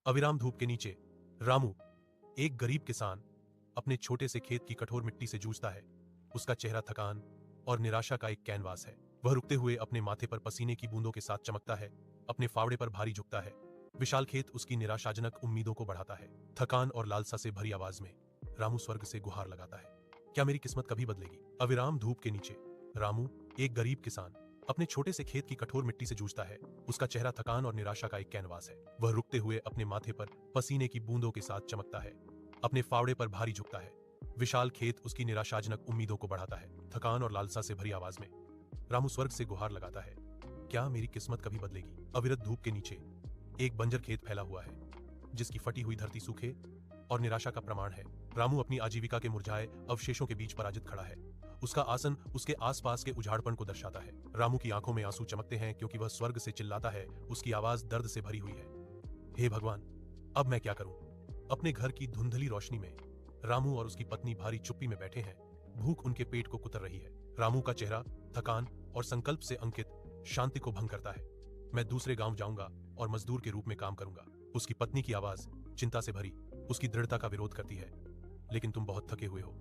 अविराम धूप के नीचे रामू, एक गरीब किसान, अपने छोटे से खेत की कठोर मिट्टी से जूझता है। उसका चेहरा थकान और निराशा का एक कैनवास है। वह रुकते हुए अपने माथे पर पसीने की बूंदों के साथ चमकता है, अपने फावड़े पर भारी झुकता है। विशाल खेत उसकी निराशाजनक उम्मीदों को बढ़ाता है। थकान और लालसा से भरी आवाज में रामू स्वर्ग से गुहार लगाता है, क्या मेरी किस्मत कभी बदलेगी? अविराम धूप के नीचे रामू, एक गरीब किसान, अपने छोटे से खेत की कठोर मिट्टी से जूझता है। उसका चेहरा थकान और निराशा का एक कैनवास है। वह रुकते हुए अपने माथे पर पसीने की बूंदों के साथ चमकता है, अपने फावड़े पर भारी झुकता है। विशाल खेत उसकी निराशाजनक उम्मीदों को बढ़ाता है। थकान और लालसा से भरी आवाज में रामू स्वर्ग से गुहार लगाता है, क्या मेरी किस्मत कभी बदलेगी? अविरत धूप के नीचे एक बंजर खेत फैला हुआ है, जिसकी फटी हुई धरती सूखे और निराशा का प्रमाण है। रामू अपनी आजीविका के मुरझाए अवशेषों के बीच पराजित खड़ा है। उसका आसन उसके आसपास के उजाड़पन को दर्शाता है। रामू की आंखों में आंसू चमकते हैं क्योंकि वह स्वर्ग से चिल्लाता है। उसकी आवाज दर्द से भरी हुई है, हे भगवान, अब मैं क्या करूं? अपने घर की धुंधली रोशनी में रामू और उसकी पत्नी भारी चुप्पी में बैठे हैं। भूख उनके पेट को कुतर रही है। रामू का चेहरा थकान और संकल्प से अंकित शांति को भंग करता है। मैं दूसरे गांव जाऊंगा और मजदूर के रूप में काम करूंगा। उसकी पत्नी की आवाज चिंता से भरी उसकी दृढ़ता का विरोध करती है, लेकिन तुम बहुत थके हुए हो।